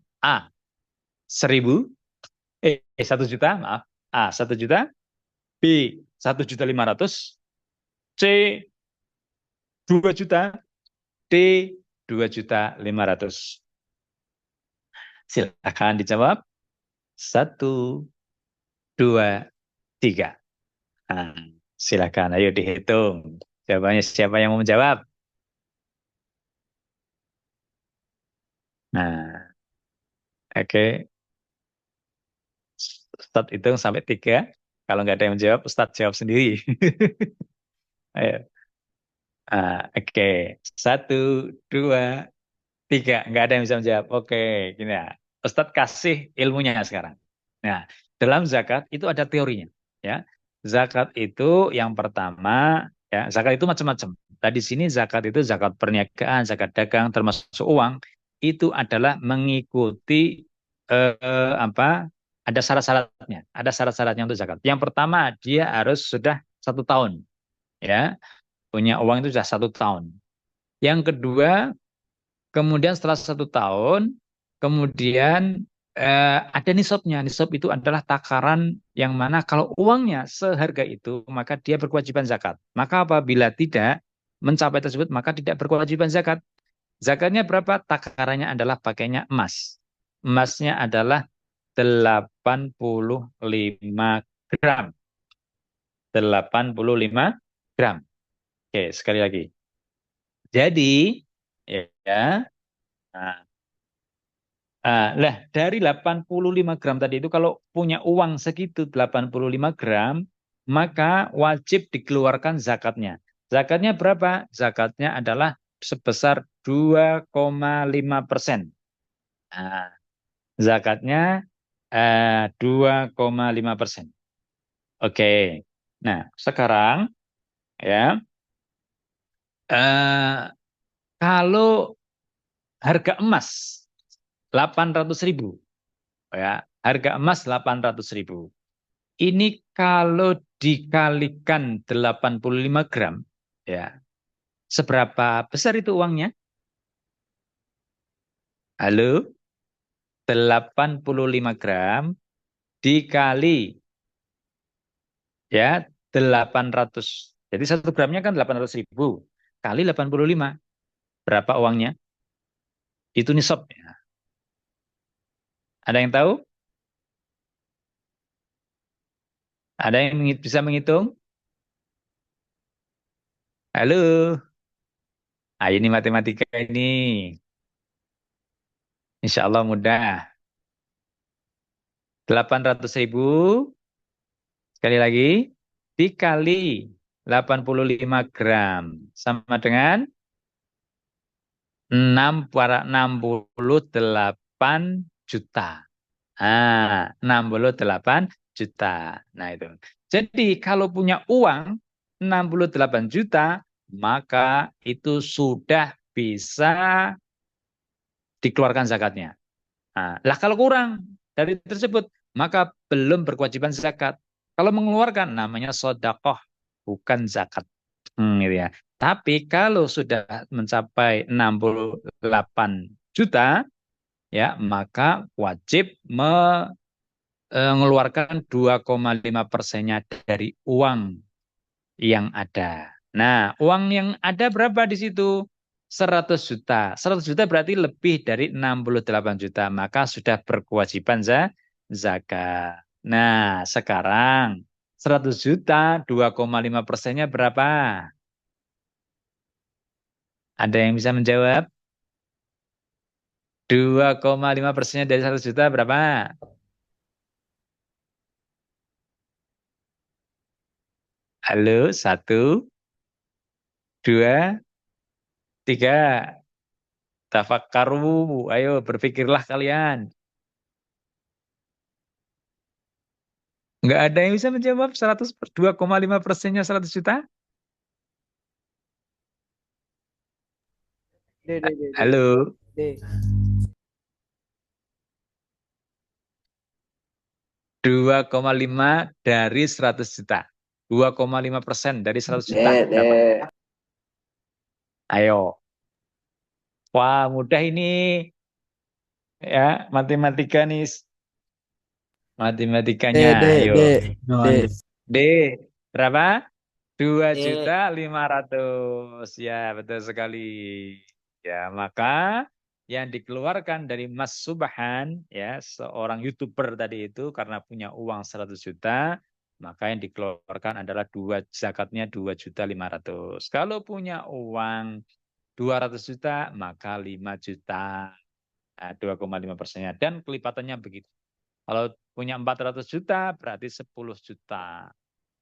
1 juta, maaf. A, 1 juta. B, 1.500.000. C, 2 juta. D, 2.500.000. Silakan dijawab. 1, 2, 3. Silakan, ayo dihitung. Jawabannya siapa yang mau menjawab? Nah, oke. Ustadz hitung sampai 3. Kalau nggak ada yang menjawab, Ustadz jawab sendiri. Ayo. Oke. 1, 2, 3. Nggak ada yang bisa menjawab. Oke, gini ya. Ustadz kasih ilmunya sekarang. Nah, dalam zakat itu ada teorinya. Ya, zakat itu yang pertama, ya, zakat itu macam-macam. Tadi sini zakat itu zakat perniagaan, zakat dagang, termasuk uang. Itu adalah mengikuti ada syarat-syaratnya. Ada syarat-syaratnya untuk zakat. Yang pertama, dia harus sudah 1 tahun. Ya, punya uang itu sudah 1 tahun. Yang kedua, kemudian setelah 1 tahun, kemudian ada nisabnya. Nisab itu adalah takaran yang mana kalau uangnya seharga itu, maka dia berkewajiban zakat. Maka apabila tidak mencapai tersebut, maka tidak berkewajiban zakat. Zakatnya berapa? Takarannya adalah pakainya emas. Emasnya adalah 85 gram. 85 gram. Oke, sekali lagi. Jadi, ya, dari 85 gram tadi itu, kalau punya uang segitu 85 gram, maka wajib dikeluarkan zakatnya. Zakatnya berapa? Zakatnya adalah sebesar 2,5%. Nah, zakatnya 2,5%. Oke. Nah, sekarang ya, eh, kalau harga emas 800.000, ya, harga emas 800.000. Ini kalau dikalikan 85 gram, ya, seberapa besar itu uangnya? Halo, 85 gram dikali, ya, 800. Jadi 1 gramnya kan 800.000. Kali 85. Berapa uangnya? Itu nisab. Ya. Ada yang tahu? Ada yang bisa menghitung? Halo. Ah, ini matematika ini. Insya Allah mudah. 800.000 sekali lagi dikali 85 gram sama dengan 68 juta. 68 juta. Nah itu. Jadi kalau punya uang 68 juta, maka itu sudah bisa dikeluarkan zakatnya. Nah, lah kalau kurang dari tersebut, maka belum berkewajiban zakat. Kalau mengeluarkan namanya sodakoh, bukan zakat. Gitu ya. Tapi kalau sudah mencapai 68 juta, ya maka wajib mengeluarkan 2,5%-nya dari uang yang ada. Nah, uang yang ada berapa di situ? 100 juta. 100 juta berarti lebih dari 68 juta. Maka sudah berkewajiban zakat. Nah, sekarang 100 juta, 2,5%-nya berapa? Ada yang bisa menjawab? 2,5%-nya dari 100 juta berapa? Halo, 1, 2, 3. Tafakkaru, ayo berpikirlah kalian. Nggak ada yang bisa menjawab 2,5%-nya 100 juta? D. Halo, D. 2,5 dari 100 juta. 2,5% dari 100 juta. Berapa? Ayo. Wah, mudah ini. Ya, matematika nih. Matematikanya, ayo. D, berapa? 2.500.000. Ya, betul sekali. Ya, maka yang dikeluarkan dari Mas Subhan, ya, seorang YouTuber tadi itu karena punya uang 100 juta, maka yang dikeluarkan adalah zakatnya 2.500.000. Kalau punya uang 200 juta, maka 5 juta. 2,5%-nya. Dan kelipatannya begitu. Kalau punya 400 juta, berarti 10 juta.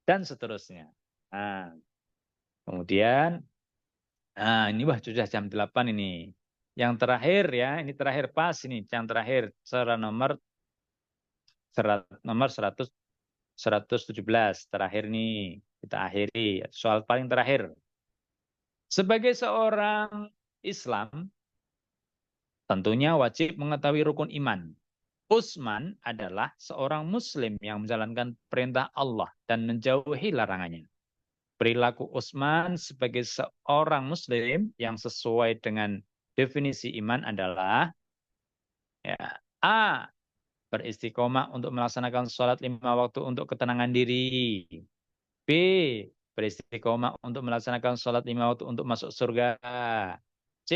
Dan seterusnya. Nah, kemudian, ini wah sudah jam 8 ini. Yang terakhir ya, ini terakhir pas ini. Yang terakhir, nomor 117. Terakhir nih, kita akhiri. Soal paling terakhir. Sebagai seorang Islam, tentunya wajib mengetahui rukun iman. Utsman adalah seorang Muslim yang menjalankan perintah Allah dan menjauhi larangannya. Perilaku Utsman sebagai seorang Muslim yang sesuai dengan definisi iman adalah ya, A. Beristiqomah untuk melaksanakan sholat 5 waktu untuk ketenangan diri. B. Beristiqomah untuk melaksanakan sholat 5 waktu untuk masuk surga. C.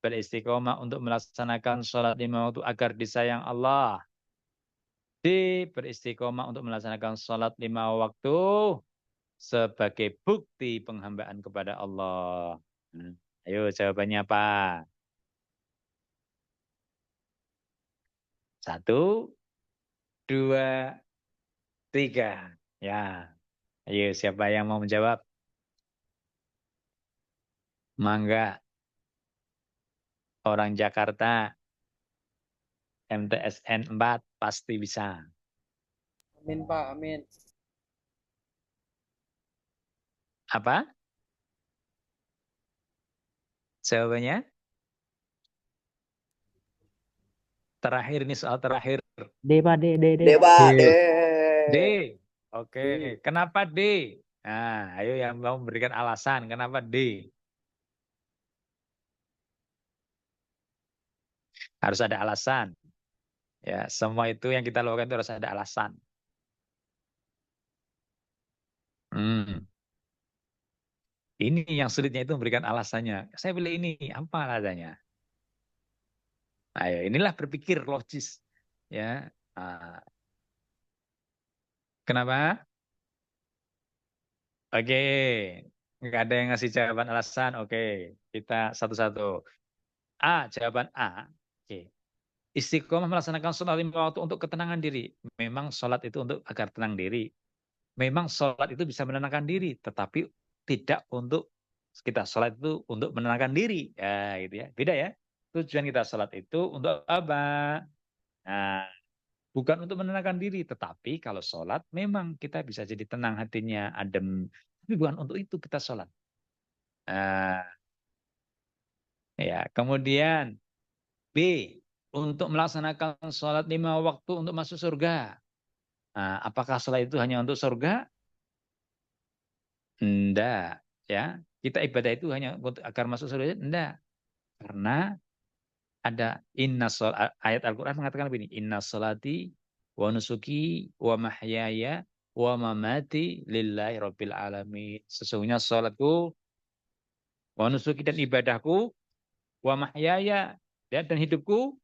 Beristiqomah untuk melaksanakan sholat 5 waktu agar disayang Allah. D. Beristiqomah untuk melaksanakan sholat 5 waktu sebagai bukti penghambaan kepada Allah. Ayo jawabannya apa? 1, 2, 3. Ya, ayo siapa yang mau menjawab? Mangga, orang Jakarta. MTSN 4 pasti bisa. Amin, Pak. Amin. Apa? Jawabannya? Terakhir, ini soal terakhir. D, Pak, D. Pak. D. Oke. Kenapa D? Nah, ayo yang mau memberikan alasan kenapa D. Harus ada alasan. Ya, semua itu yang kita lakukan itu harus ada alasan. Ini yang sulitnya itu memberikan alasannya. Saya pilih ini, apa alasannya? Ayo, inilah berpikir logis. Ya. Kenapa? Oke. Nggak ada yang ngasih jawaban alasan. Oke. Kita satu-satu. Jawaban A. Oke. Istiqomah melaksanakan sholat 5 waktu untuk ketenangan diri. Memang sholat itu untuk agar tenang diri. Memang sholat itu bisa menenangkan diri. Tetapi tidak untuk kita sholat itu untuk menenangkan diri. Ya, gitu ya. Beda ya. Tujuan kita sholat itu untuk apa? Nah, bukan untuk menenangkan diri. Tetapi kalau sholat memang kita bisa jadi tenang hatinya, adem. Tapi bukan untuk itu kita sholat. Nah, ya. Kemudian B. Untuk melaksanakan sholat 5 waktu untuk masuk surga. Nah, apakah sholat itu hanya untuk surga? Enggak. Ya, kita ibadah itu hanya untuk agar masuk surga? Enggak. Karena ada ayat Al-Quran mengatakan begini, inna sholati wa nusuki wa mahyaya wa mamati lillahi rabbil alamin. Sesungguhnya sholatku, wa nusuki dan ibadahku, wa mahyaya dan hidupku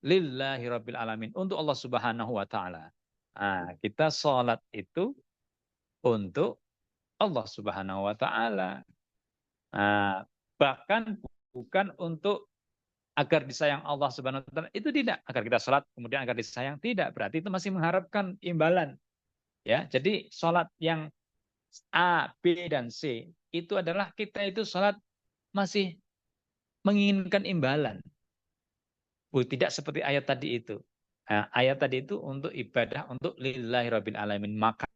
lillahi rabbil alamin, untuk Allah Subhanahu wa taala. Nah, kita sholat itu untuk Allah Subhanahu wa taala. Nah, bahkan bukan untuk agar disayang Allah Subhanahu wa taala, itu tidak. Agar kita sholat kemudian agar disayang, tidak. Berarti itu masih mengharapkan imbalan. Ya, jadi sholat yang A, B, dan C itu adalah kita itu sholat masih menginginkan imbalan. Tidak seperti ayat tadi itu. Nah, ayat tadi itu untuk ibadah, untuk lillahi rabbil alamin. Maka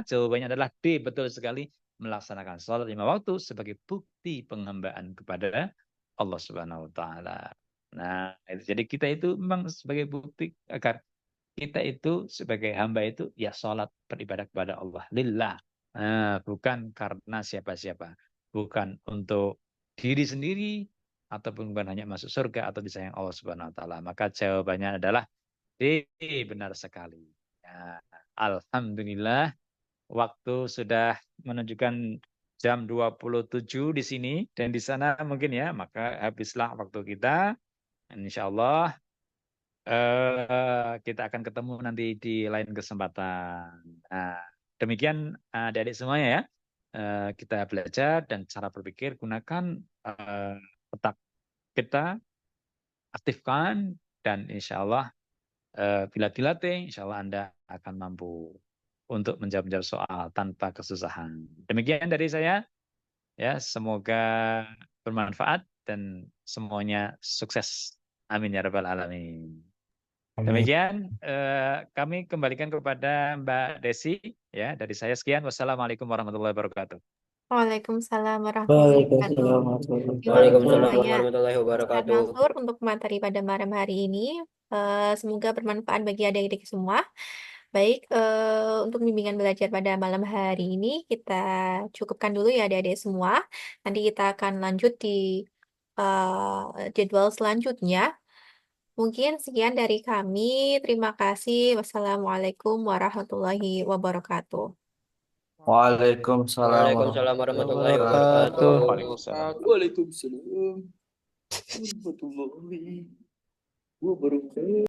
jawabannya adalah D, betul sekali. Melaksanakan sholat 5 waktu sebagai bukti penghambaan kepada Allah Subhanahu wa taala. Nah, jadi kita itu memang sebagai bukti agar kita itu sebagai hamba itu ya sholat beribadah kepada Allah. Lillah. Nah, bukan karena siapa-siapa. Bukan untuk diri sendiri, ataupun bukan hanya masuk surga atau disayang Allah Subhanahu wa taala. Maka jawabannya adalah D, benar sekali. Ya, alhamdulillah waktu sudah menunjukkan jam 27 di sini dan di sana mungkin ya, maka habislah waktu kita. Insyaallah kita akan ketemu nanti di lain kesempatan. Nah, demikian adik-adik semuanya ya. Kita belajar dan cara berpikir, gunakan otak kita, aktifkan, dan insya Allah bila dilatih, insya Allah Anda akan mampu untuk menjawab soal tanpa kesusahan. Demikian dari saya, ya, semoga bermanfaat dan semuanya sukses. Amin ya rabbal alamin. Demikian kami kembalikan kepada Mbak Desi, ya, dari saya sekian. Wassalamualaikum warahmatullahi wabarakatuh. Waalaikumsalam warahmatullahi wabarakatuh. Terima kasih Waalaikumsalam banyak warahmatullahi Ustaz wabarakatuh. Mansur untuk materi pada malam hari ini. Semoga bermanfaat bagi adik-adik semua. Baik, untuk bimbingan belajar pada malam hari ini kita cukupkan dulu ya adik-adik semua. Nanti kita akan lanjut di jadwal selanjutnya. Mungkin sekian dari kami. Terima kasih. Wassalamualaikum warahmatullahi wabarakatuh. Waalaikumsalam Waalaikumsalam warahmatullahi Wabarakatuh. wabarakatuh. Waalaikumsalam. Waalaikumsalam warahmatullahi wabarakatuh.